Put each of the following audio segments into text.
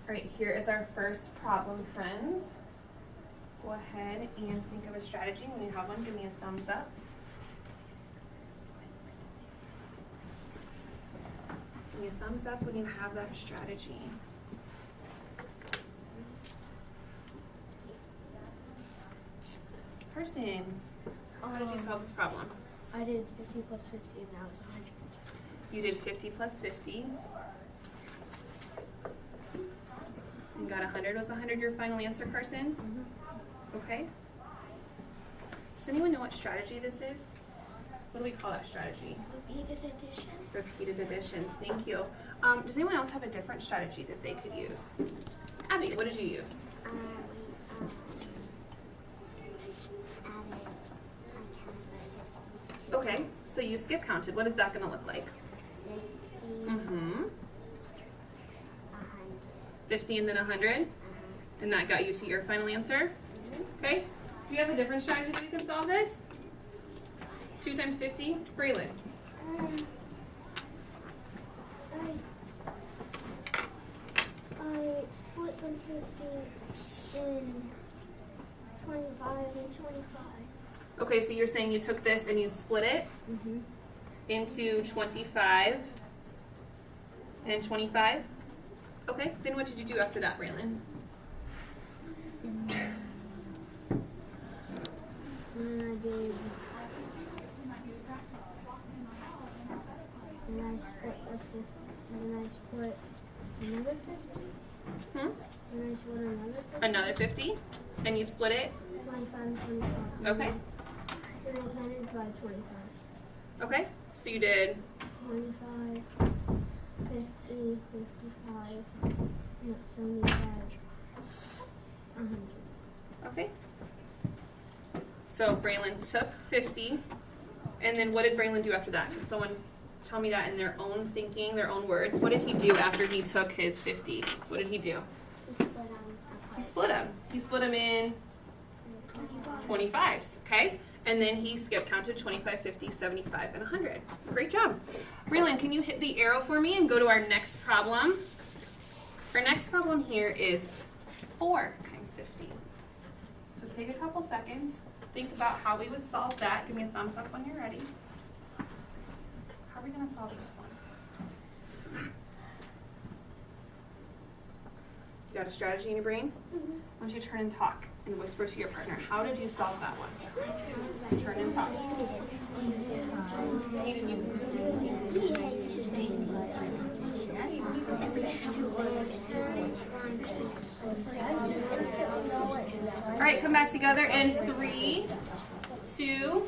All right, here is our first problem, friends. Go ahead and think of a strategy. When you have one, give me a thumbs up. Give me a thumbs up when you have that strategy. Carson, how did you solve this problem? I did 50 plus 50 and that was 100. You did 50 plus 50. And got 100. Was 100 your final answer, Carson? Mm-hmm. Okay. Does anyone know what strategy this is? What do we call that strategy? Repeated addition. Repeated addition. Thank you. Does anyone else have a different strategy that they could use? Abby, what did you use? Okay, so you skip counted. What is that going to look like? 50 and then 100? And that got you to your final answer? Okay. Do you have a different strategy that you can solve this? 2 times 50? Braylon. I split the 50 in 25 and 25. Okay, so you're saying you took this and you split it into 25 and 25? Okay, then what did you do after that, Braylon? And I split the 50. And I split another 50. Hmm? And I split another 50. Another 50? And you split it? 25 and 25. Okay. And I counted by 25. Okay, so you did 25, 50, 55, no, 75, 100. okay. So Braylon took 50, and then what did Braylon do after that? Can someone tell me that in their own thinking, their own words? What did he do after he took his 50? What did he do? He split them. He split them in 25s, okay? And then he skip counted 25, 50, 75, and 100. Great job. Braylon, can you hit the arrow for me and go to our next problem? Our next problem here is 4 times 50. So take a couple seconds. Think about how we would solve that. Give me a thumbs up when you're ready. How are we going to solve this one? You got a strategy in your brain? Why don't you turn and talk and whisper to your partner? How did you solve that one? Turn and talk. All right, come back together in 3, 2,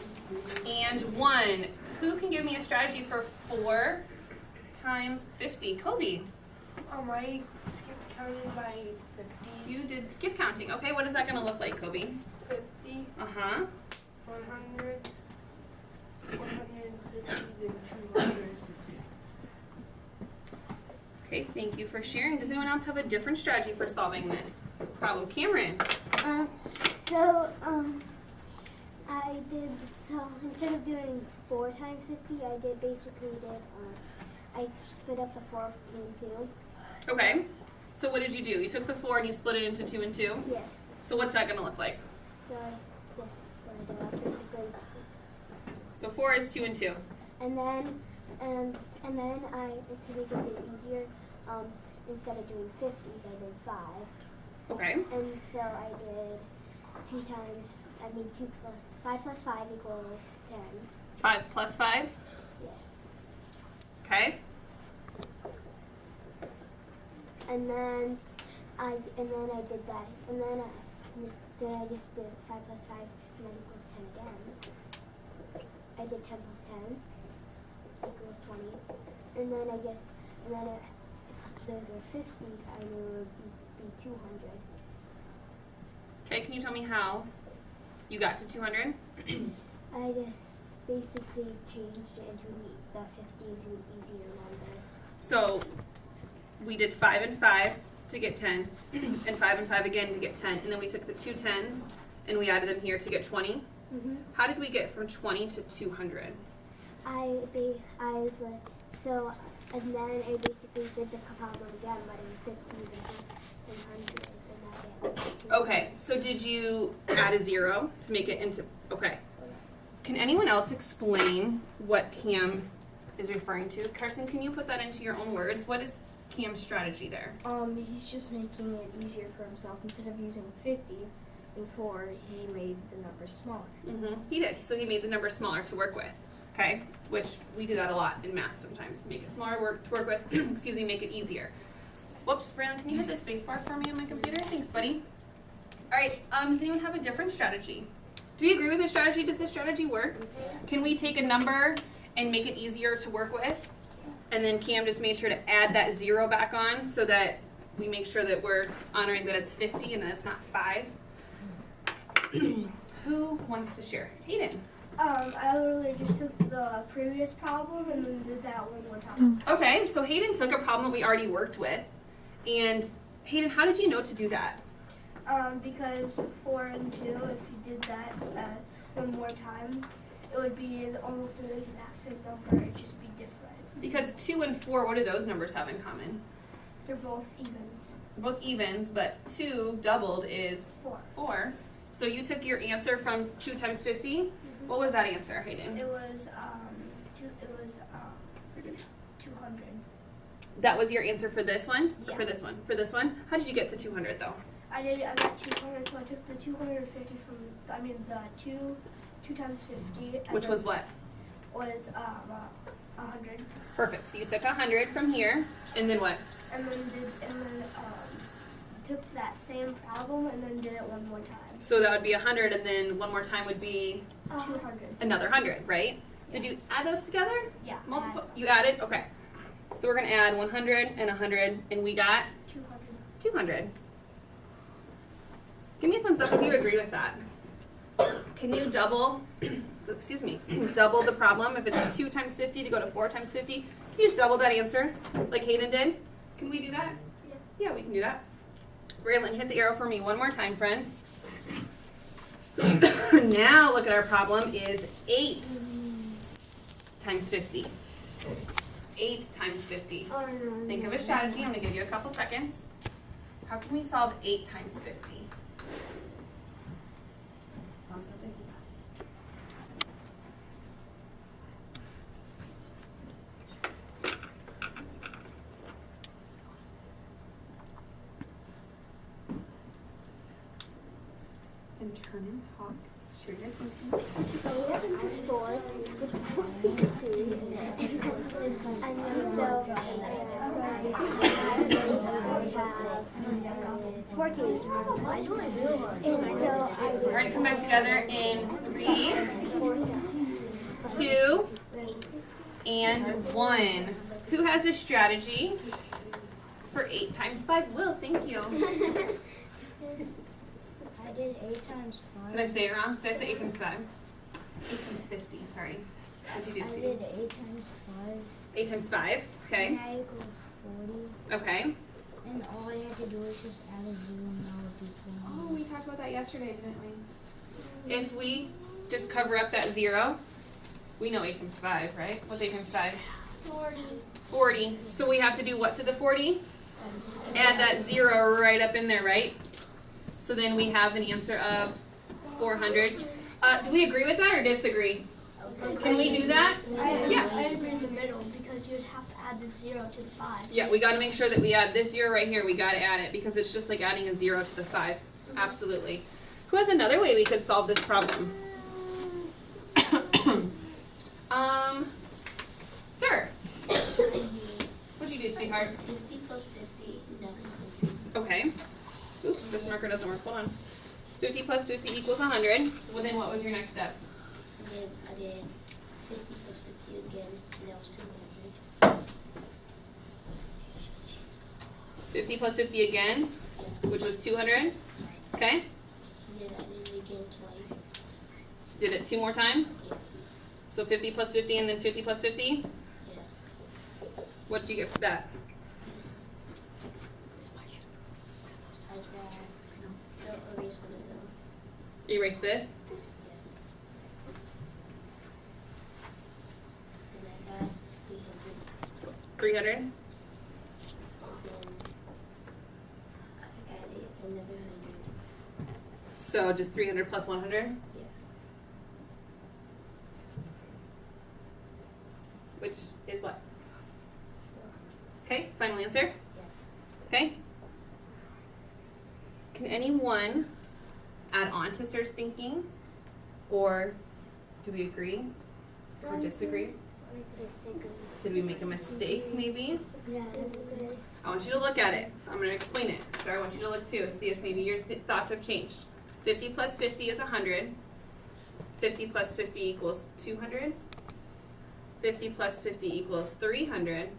and 1. Who can give me a strategy for 4 times 50? Kobe. I skipped counting by 50. You did skip counting. Okay, what is that going to look like, Kobe? 50, Uh-huh. 100, 150, and 200. Okay, thank you for sharing. Does anyone else have a different strategy for solving this problem? Cameron. I did, so instead of doing 4 times 50, I did basically I split up the 4 into 2. Okay, so what did you do? You took the 4 and you split it into 2 and 2? Yes. So what's that going to look like? So this what I did basically. So 4 is 2 and 2. And then I to make it a bit easier, instead of doing 50s, I did 5. Okay. And so I did 5 plus 5 equals 10. 5 plus 5? Yes. Okay. And then I did that. And then I just did 5 plus 5 and then equals 10 again. I did 10 plus 10 equals 20. And then if those are 50s, I knew it would be 200. Okay, can you tell me how you got to 200? I just basically changed it into the 50 into an easier number. So we did 5 and 5 to get 10, and 5 and 5 again to get 10, and then we took the 2 10s and we added them here to get 20. Mm-hmm. How did we get from 20 to 200? And then I basically did the problem again, but in 50s 100 and I get Okay, so did you add a 0 to make it into, okay. Can anyone else explain what Cam is referring to? Carson, can you put that into your own words? What is Cam's strategy there? He's just making it easier for himself. Instead of using 50 and 4, he made the number smaller. He did. So he made the number smaller to work with. Okay, which we do that a lot in math sometimes. Make it smaller to work with. Excuse me, make it easier. Whoops, Braylon, can you hit the space bar for me on my computer? Thanks, buddy. All right. Does anyone have a different strategy? Do we agree with this strategy? Does this strategy work? Can we take a number and make it easier to work with? And then Cam just made sure to add that 0 back on so that we make sure that we're honoring that it's 50 and that it's not 5. Who wants to share? Hayden. I literally just took the previous problem and then did that one more time. Okay, so Hayden took a problem that we already worked with. And Hayden, how did you know to do that? Because 4 and 2, if you did that one more time, it would be almost the exact same number. It'd just be different. Because 2 and 4, what do those numbers have in common? They're both evens. They're both evens, but 2 doubled is 4. 4. So you took your answer from 2 times 50. What was that answer, Hayden? It was 200. That was your answer for this one? Or Yeah. for this one? For this one? How did you get to 200 though? I got 200, so I took the 250 the 2 times 50. and Which then was what? Was 100. Perfect. So you took 100 from here, and then what? And then took that same problem and then did it one more time. So that would be 100, and then one more time would be 200. another 100, right? Did you add those together? Yeah. Multiple? You added? Okay. So we're going to add 100 and 100, and we got 200. 200. Give me a thumbs up if you agree with that. Can you double, excuse me, double the problem? If it's 2 times 50 to go to 4 times 50, can you just double that answer like Hayden did? Can we do that? Yeah. Yeah, we can do that. Braylon, hit the arrow for me one more time, friend. Now look at our problem is 8 times 50. 8 times 50. Think of a strategy. I'm going to give you a couple seconds. How can we solve 8 times 50? And turn and talk. Share your thinking. All right, come back together in 3, 2, and 1. Who has a strategy for 8 times 5? Will, thank you. I did 8 times 5. Did I say it wrong? Did I say 8 times 5? 8 times 50, sorry. What did you do, I Stevie? did 8 times 5. 8 times 5, okay. And that equals 40. Okay. And all I had to do was just add a 0 and that would be 40. Oh, we talked about that yesterday, didn't we? If we just cover up that 0, we know 8 times 5, right? What's 8 times 5? 40. 40. So we have to do what to the 40? Add that 0 right up in there, right? So then we have an answer of 400. Do we agree with that or disagree? Can we do that? Yeah. I agree in the middle because you'd have to add the 0 to the 5. Yeah, we got to make sure that we add this 0 right here. We got to add it because it's just like adding a 0 to the 5. Absolutely. Who has another way we could solve this problem? Sir. What'd you do, sweetheart? 50 plus 50 Okay. Oops, this marker doesn't work. Hold on. 50 plus 50 equals 100. Well, then what was your next step? I did 50 plus 50 again, and that was 200. 50 plus 50 again, which was 200. Okay. And then I did it again twice. Did it 2 more times? Yeah. So 50 plus 50 and then 50 plus 50? Yeah. What did you get for that? I got, no, erase one of them. Erase this. And I got 300. 300. And then I So just 300 plus 100? Yeah. Which is what? 4. Okay, final answer? Yeah. Okay. Can anyone add on to Sir's thinking? Or do we agree or disagree? Disagree. Did we make a mistake maybe? Yes. I want you to look at it. I'm going to explain it. Sir, I want you to look too. See if maybe your thoughts have changed. 50 plus 50 is 100. 50 plus 50 equals 200. 50 plus 50 equals 300.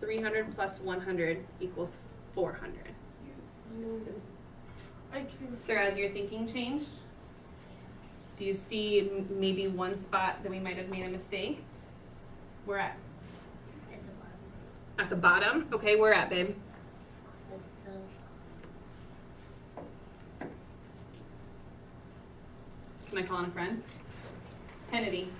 300 plus 100 equals 400. I can. Sir, has your thinking changed? Do you see maybe one spot that we might have made a mistake? Where at? At the bottom. At the bottom? Okay, where at, babe? At the Can I call on a friend? Kennedy.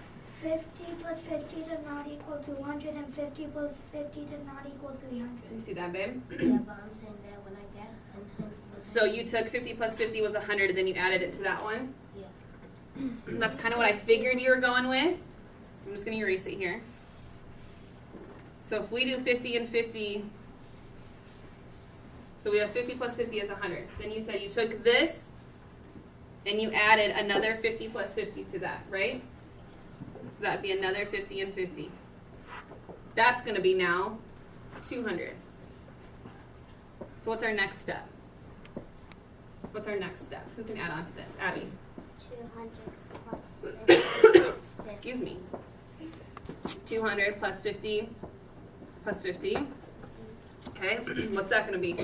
50 plus 50 does not equal 200, and 50 plus 50 does not equal 300. Do you see that, babe? yeah, but I'm saying that when I get 100 plus So you took 50 plus 50 was 100, and then you added it to that one? Yeah. That's kind of what I figured you were going with. I'm just going to erase it here. So if we do 50 and 50, so we have 50 plus 50 is 100. Then you said you took this and you added another 50 plus 50 to that, right? So that'd be another 50 and 50. That's going to be now 200. So what's our next step? What's our next step? Who can add on to this? Abby. 200 plus 50. Excuse me. 200 plus 50 plus 50. Okay, what's that going to be?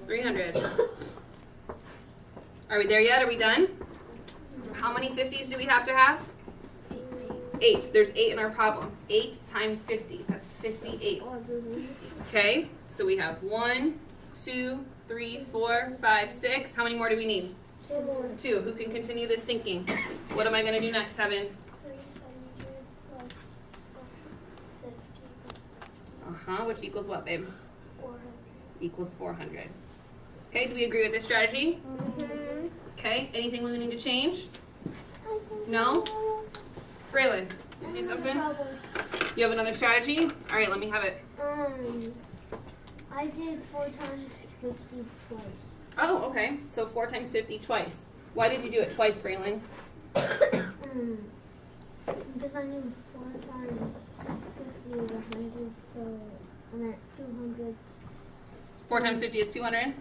300. Are we there yet? Are we done? How many 50s do we have to have? 8. There's 8 in our problem. 8 times 50. That's 58. Okay, so we have 1, 2, 3, 4, 5, 6. How many more do we need? 2. Who can continue this thinking? What am I going to do next, Heaven? 300 plus 50 Which equals what, babe? 400. Equals 400. Okay, do we agree with this strategy? Okay, anything we need to change? No? Braylon, you see something? You have another strategy? All right, let me have it. I did 4 times 50 twice. Oh, okay. So 4 times 50 twice. Why did you do it twice, Braylon? Because I knew 4 times 50 is 100, so I'm at 200. 4 times 50 is 200?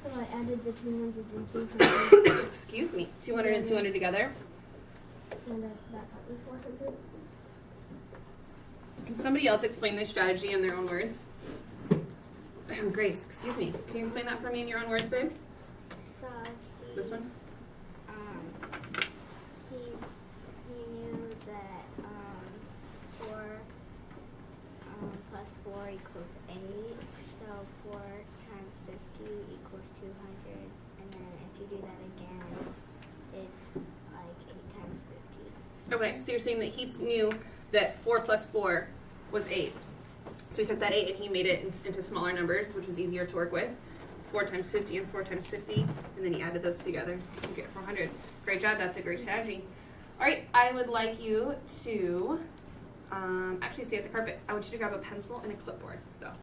So I added the 200 and 200, Excuse me. 200 and 200 together. and that got me 400. Can somebody else explain this strategy in their own words? Grace, excuse me. Can you explain that for me in your own words, babe? So This one? he knew that 4 plus 4 equals 8. So 4 times 50 equals 200. And then if you do that again, it's like 8 times 50. Okay, so you're saying that he knew that 4 plus 4 was 8. So he took that 8 and he made it into smaller numbers, which was easier to work with. 4 times 50 and 4 times 50, and then he added those together to get 400. Great job, that's a great strategy. All right, I would like you to actually stay at the carpet. I want you to grab a pencil and a clipboard. So